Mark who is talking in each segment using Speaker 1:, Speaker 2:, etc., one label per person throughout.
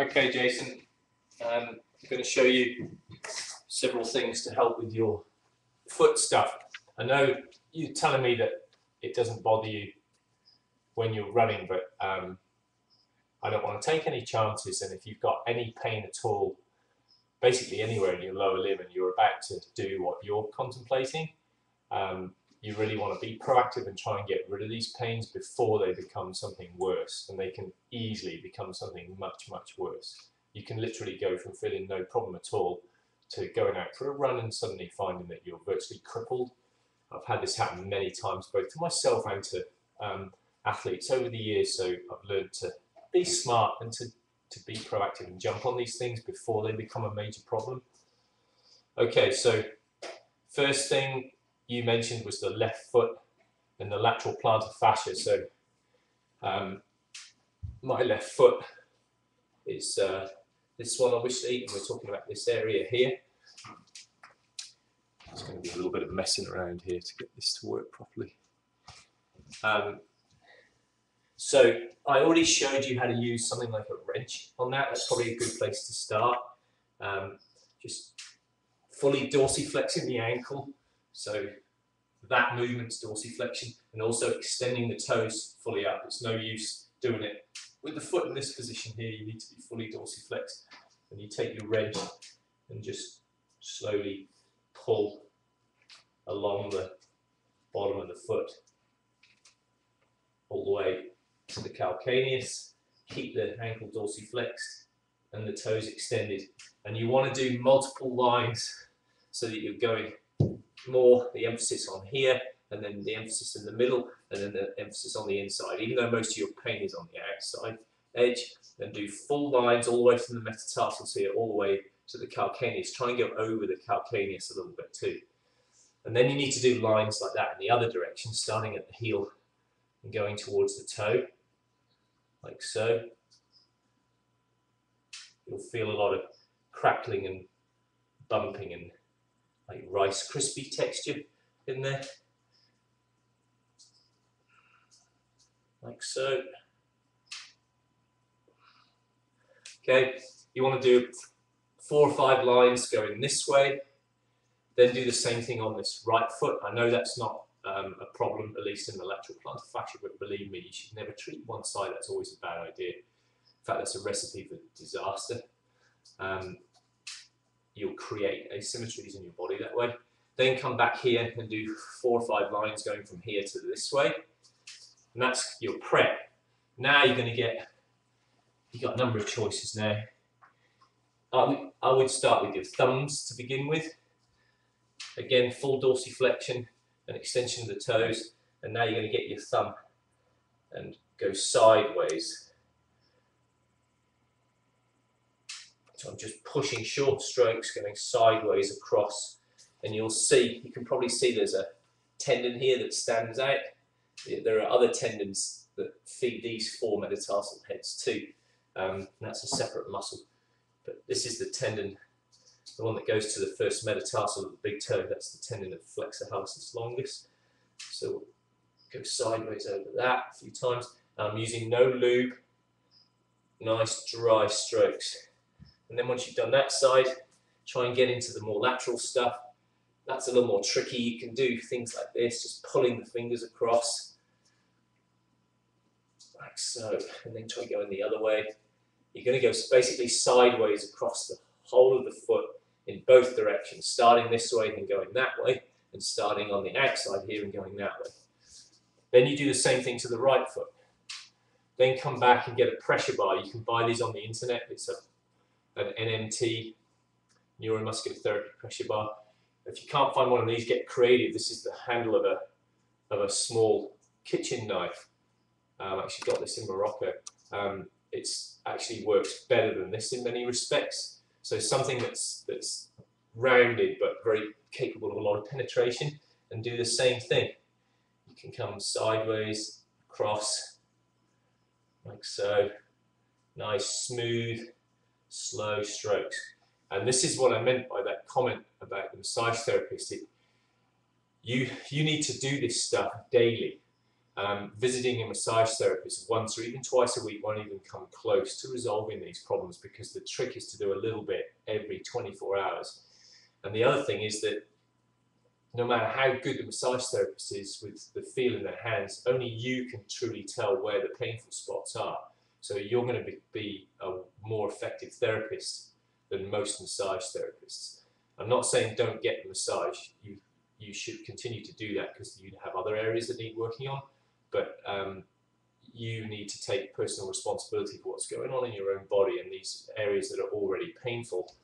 Speaker 1: Okay, Jason, I'm going to show you several things to help with your foot stuff. I know you're telling me that it doesn't bother you when you're running, but I don't want to take any chances, and if you've got any pain at all, basically anywhere in your lower limb, and you're about to do what you're contemplating, you really want to be proactive and try and get rid of these pains before they become something worse, and they can easily become something much, much worse. You can literally go from feeling no problem at all to going out for a run and suddenly finding that you're virtually crippled. I've had this happen many times, both to myself and to athletes over the years, so I've learned to be smart and to be proactive and jump on these things before they become a major problem. Okay, so first thing you mentioned was the left foot and the lateral plantar fascia. So my left foot is this one obviously, and we're talking about this area here. It's going to be a little bit of messing around here to get this to work properly. So I already showed you how to use something like a wrench on that. That's probably a good place to start. Just fully dorsiflexing the ankle. So that movement's dorsiflexion, and also extending the toes fully up. It's no use doing it with the foot in this position here. You need to be fully dorsiflexed. And you take your wrench and just slowly pull along the bottom of the foot all the way to the calcaneus. Keep the ankle dorsiflexed and the toes extended. And you want to do multiple lines so that you're going more the emphasis on here, and then the emphasis in the middle, and then the emphasis on the inside, even though most of your pain is on the outside edge. Then do full lines all the way from the metatarsals here all the way to the calcaneus. Try and go over the calcaneus a little bit too. And then you need to do lines like that in the other direction, starting at the heel and going towards the toe, like so. You'll feel a lot of crackling and bumping and like Rice crispy texture in there, like so. Okay, you want to do 4 or 5 lines going this way, then do the same thing on this right foot. I know that's not a problem, at least in the lateral plantar fascia, but believe me, you should never treat one side. That's always a bad idea. In fact, that's a recipe for disaster. You'll create asymmetries in your body that way. Then come back here and do 4 or 5 lines going from here to this way. And that's your prep. Now you're going to get, you've got a number of choices now. I would start with your thumbs to begin with. Again, full dorsiflexion and extension of the toes. And now you're going to get your thumb and go sideways. So I'm just pushing short strokes going sideways across, and you'll see, you can probably see there's a tendon here that stands out. There are other tendons that feed these 4 metatarsal heads too. That's a separate muscle, but this is the tendon, the one that goes to the first metatarsal of the big toe. That's the tendon of flexor hallucis longus. So go sideways over that a few times. I'm using no lube, nice dry strokes. And then once you've done that side, try and get into the more lateral stuff. That's a little more tricky. You can do things like this, just pulling the fingers across, like so, and then try going the other way. You're going to go basically sideways across the whole of the foot in both directions, starting this way and going that way, and starting on the outside here and going that way. Then you do the same thing to the right foot. Then come back and get a pressure bar. You can buy these on the internet. It's an NMT, neuromuscular therapy pressure bar. If you can't find one of these, get creative. This is the handle of a small kitchen knife. I actually got this in Morocco. It's actually works better than this in many respects. So something that's rounded but very capable of a lot of penetration, and do the same thing. You can come sideways, across, like so. Nice, smooth, slow strokes. And this is what I meant by that comment about the massage therapist. You need to do this stuff daily. Visiting a massage therapist once or even twice a week won't even come close to resolving these problems, because the trick is to do a little bit every 24 hours. And the other thing is that no matter how good the massage therapist is with the feel in their hands, only you can truly tell where the painful spots are. So you're going to be a more effective therapist than most massage therapists. I'm not saying don't get the massage. You should continue to do that because you have other areas that need working on, but you need to take personal responsibility for what's going on in your own body, and these areas that are already painful,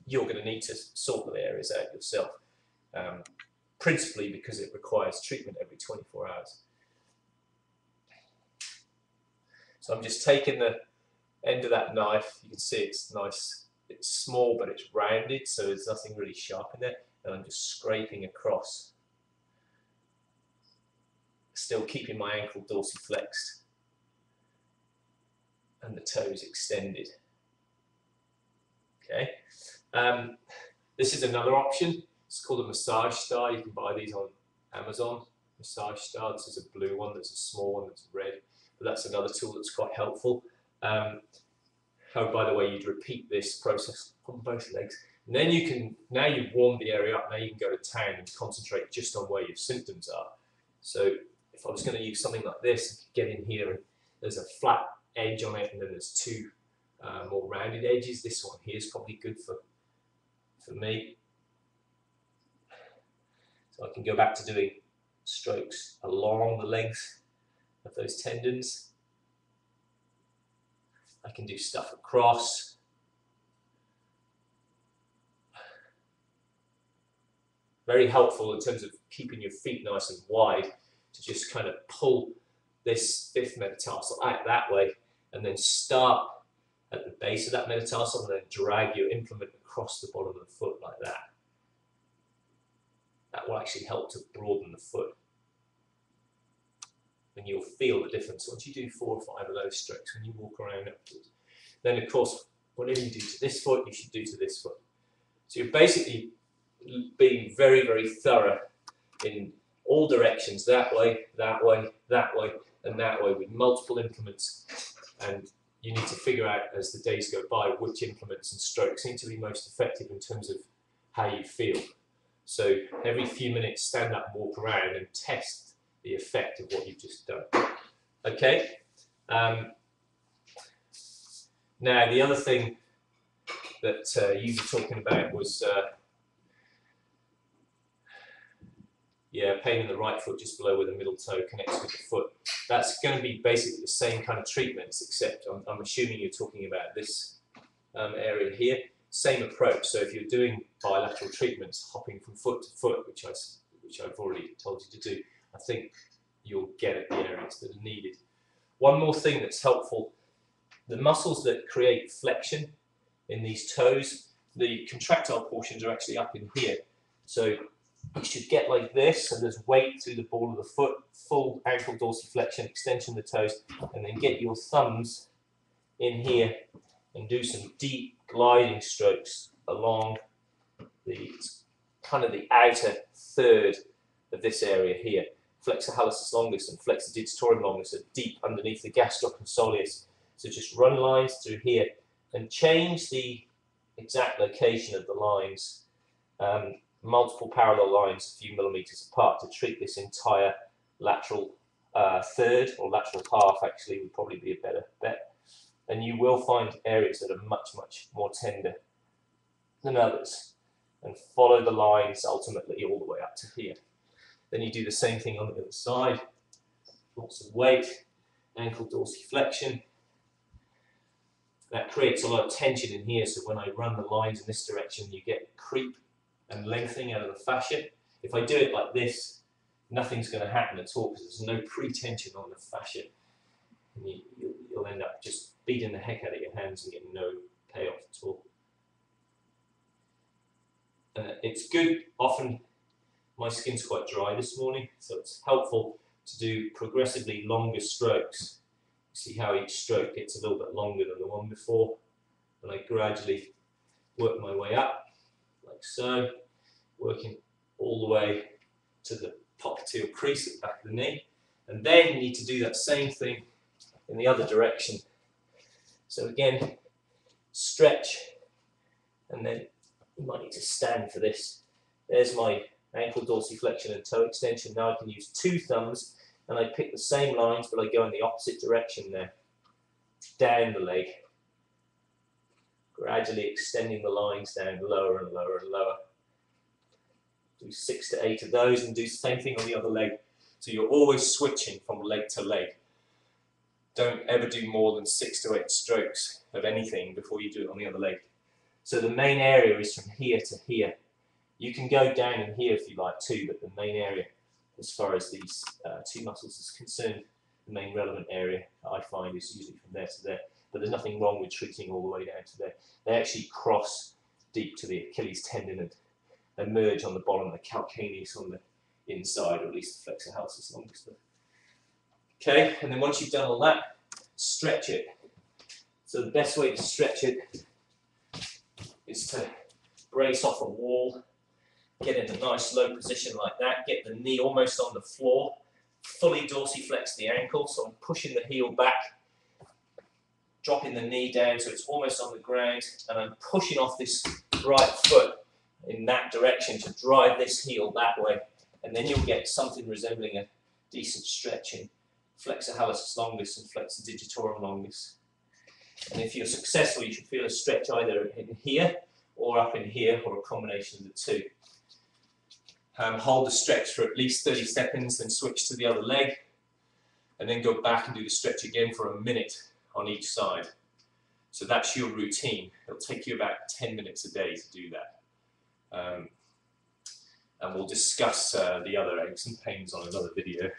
Speaker 1: you're going to need to sort the areas out yourself. Principally because it requires treatment every 24 hours. So I'm just taking the end of that knife. You can see it's nice, it's small, but it's rounded, so there's nothing really sharp in there, and I'm just scraping across, still keeping my ankle dorsiflexed and the toes extended. Okay, this is another option. It's called a massage star. You can buy these on Amazon. Massage star. This is a blue one. There's a small one that's red. But that's another tool that's quite helpful. Oh, by the way, you'd repeat this process on both legs. And then you can, now you've warmed the area up, now you can go to town and concentrate just on where your symptoms are. So if I was going to use something like this, get in here and there's a flat edge on it, and then there's two more rounded edges. This one here is probably good for me. So I can go back to doing strokes along the length of those tendons. I can do stuff across. Very helpful in terms of keeping your feet nice and wide, to just kind of pull this fifth metatarsal out that way, and then start at the base of that metatarsal and then drag your implement across the bottom of the foot like that. That will actually help to broaden the foot. And you'll feel the difference once you do 4 or 5 of those strokes when you walk around upwards. Then of course, whatever you do to this foot, you should do to this foot. So you're basically being very, very thorough in all directions, that way, that way, that way, and that way, with multiple implements. And you need to figure out as the days go by which implements and strokes seem to be most effective in terms of how you feel. So every few minutes, stand up and walk around and test the effect of what you've just done. Okay. Now the other thing that you were talking about was pain in the right foot just below where the middle toe connects with the foot. That's going to be basically the same kind of treatments, except I'm assuming you're talking about this area here. Same approach. So if you're doing bilateral treatments, hopping from foot to foot, which I've already told you to do, I think you'll get at the areas that are needed. One more thing that's helpful: the muscles that create flexion in these toes, the contractile portions are actually up in here. So you should get like this, so there's weight through the ball of the foot, full ankle dorsiflexion, extension of the toes, and then get your thumbs in here and do some deep gliding strokes along the kind of the outer third of this area here. Flexor hallucis longus and flexor digitorum longus are deep underneath the gastroconsolius. So just run lines through here and change the exact location of the lines, multiple parallel lines a few millimeters apart, to treat this entire lateral third, or lateral half actually would probably be a better bet. And you will find areas that are much, much more tender than others, and follow the lines ultimately all the way up to here. Then you do the same thing on the other side. Lots of weight, ankle dorsiflexion. That creates a lot of tension in here, so when I run the lines in this direction, you get creep and lengthening out of the fascia. If I do it like this, nothing's going to happen at all because there's no pre-tension on the fascia. And you'll end up just beating the heck out of your hands and getting no payoff at all. It's good. Often my skin's quite dry this morning, so it's helpful to do progressively longer strokes. See how each stroke gets a little bit longer than the one before, and I gradually work my way up, like so, working all the way to the popliteal crease at the back of the knee. And then you need to do that same thing in the other direction. So again, stretch, and then you might need to stand for this. There's my ankle dorsiflexion and toe extension. Now I can use 2 thumbs, and I pick the same lines, but I go in the opposite direction there. Down the leg, gradually extending the lines down lower and lower and lower. Do 6 to 8 of those, and do the same thing on the other leg. So you're always switching from leg to leg. Don't ever do more than 6 to 8 strokes of anything before you do it on the other leg. So the main area is from here to here. You can go down in here if you like too, but the main area, as far as these 2 muscles is concerned, the main relevant area I find is usually from there to there. But there's nothing wrong with treating all the way down to there. They actually cross deep to the Achilles tendon and emerge on the bottom of the calcaneus on the inside, or at least the flexor hallucis longus. Okay, and then once you've done all that, stretch it. So the best way to stretch it is to brace off a wall, get in a nice low position like that, get the knee almost on the floor, fully dorsiflex the ankle, so I'm pushing the heel back, dropping the knee down so it's almost on the ground, and I'm pushing off this right foot in that direction to drive this heel that way, and then you'll get something resembling a decent stretch in flexor hallucis longus and flexor digitorum longus. And if you're successful, you should feel a stretch either in here or up in here, or a combination of the two. Hold the stretch for at least 30 seconds, then switch to the other leg, and then go back and do the stretch again for a minute on each side. So that's your routine. It'll take you about 10 minutes a day to do that. And we'll discuss the other aches and pains on another video.